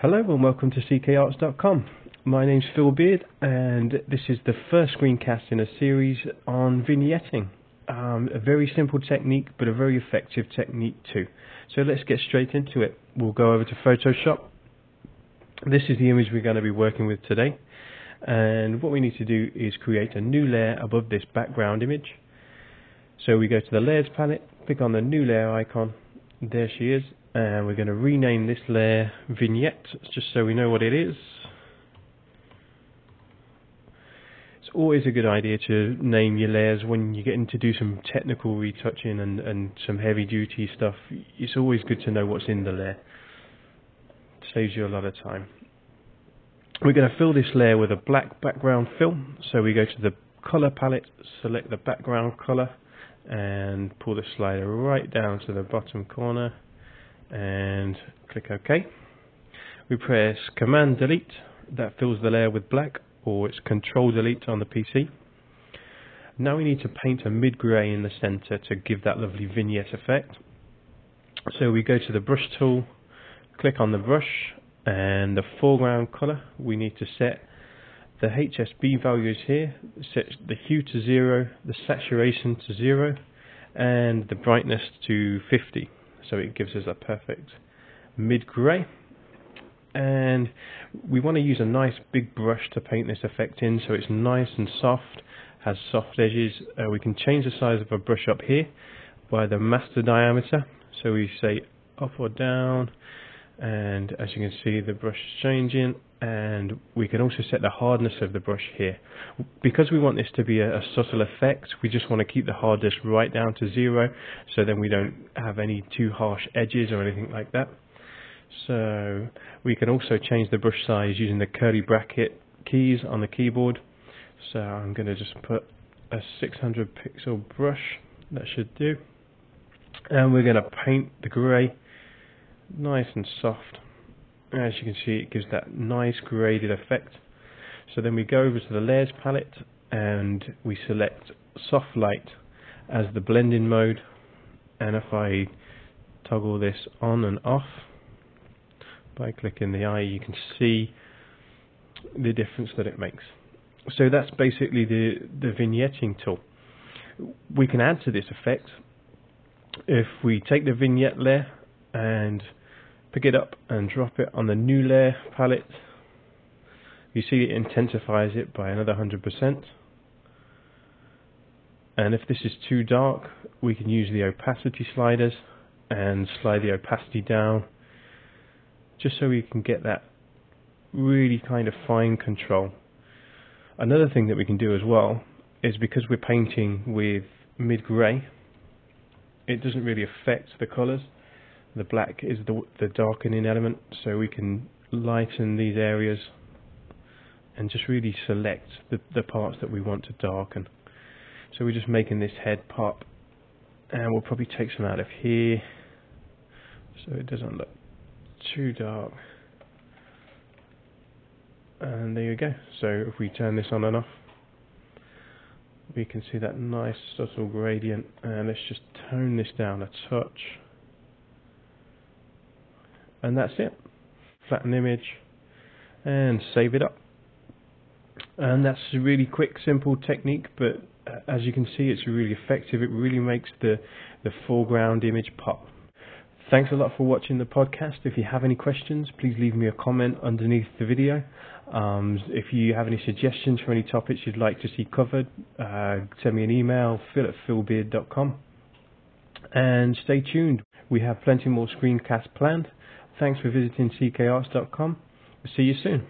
Hello and welcome to ckarts.com. My name's Phil Beard and this is the first screencast in a series on vignetting. A very simple technique but a very effective technique too. So let's get straight into it. We'll go over to Photoshop. This is the image we're going to be working with today, and what we need to do is create a new layer above this background image. So we go to the layers palette, click on the new layer icon, there she is, and we're going to rename this layer Vignette just so we know what it is. It's always a good idea to name your layers when you get into do some technical retouching and some heavy duty stuff. It's always good to know what's in the layer. It saves you a lot of time. We're going to fill this layer with a black background fill, so we go to the color palette, select the background color and pull the slider right down to the bottom corner and click OK. We press Command Delete, that fills the layer with black, or it's Control Delete on the PC. Now we need to paint a mid-grey in the center to give that lovely vignette effect. So we go to the brush tool, click on the brush, and the foreground color we need to set the HSB values here, set the hue to 0, the saturation to 0 and the brightness to 50, so it gives us a perfect mid-grey. And we want to use a nice big brush to paint this effect in, so it's nice and soft, has soft edges. We can change the size of a brush up here by the master diameter, so we say up or down, and as you can see the brush is changing. And we can also set the hardness of the brush here. Because we want this to be a subtle effect, we just want to keep the hardness right down to 0, so then we don't have any too harsh edges or anything like that. So we can also change the brush size using the curly bracket keys on the keyboard. So I'm going to just put a 600 pixel brush, that should do. And we're going to paint the grey nice and soft. As you can see, it gives that nice graded effect. So then we go over to the layers palette and we select soft light as the blending mode, and if I toggle this on and off by clicking the eye, you can see the difference that it makes. So that's basically the vignetting tool. We can add to this effect if we take the vignette layer and pick it up and drop it on the new layer palette. You see it intensifies it by another 100%. And if this is too dark, we can use the opacity sliders and slide the opacity down, just so we can get that really kind of fine control. Another thing that we can do as well is, because we're painting with mid-grey, it doesn't really affect the colours. The black is the darkening element, so we can lighten these areas and just really select the parts that we want to darken. So we're just making this head pop, and we'll probably take some out of here so it doesn't look too dark. And there you go. So if we turn this on and off, we can see that nice subtle gradient, and let's just tone this down a touch. And that's it. Flatten image and save it up. And that's a really quick, simple technique, but as you can see, it's really effective. It really makes the foreground image pop. Thanks a lot for watching the podcast. If you have any questions, please leave me a comment underneath the video. If you have any suggestions for any topics you'd like to see covered, send me an email, phil@philbeard.com. And stay tuned. We have plenty more screencasts planned. Thanks for visiting ckarts.com. See you soon.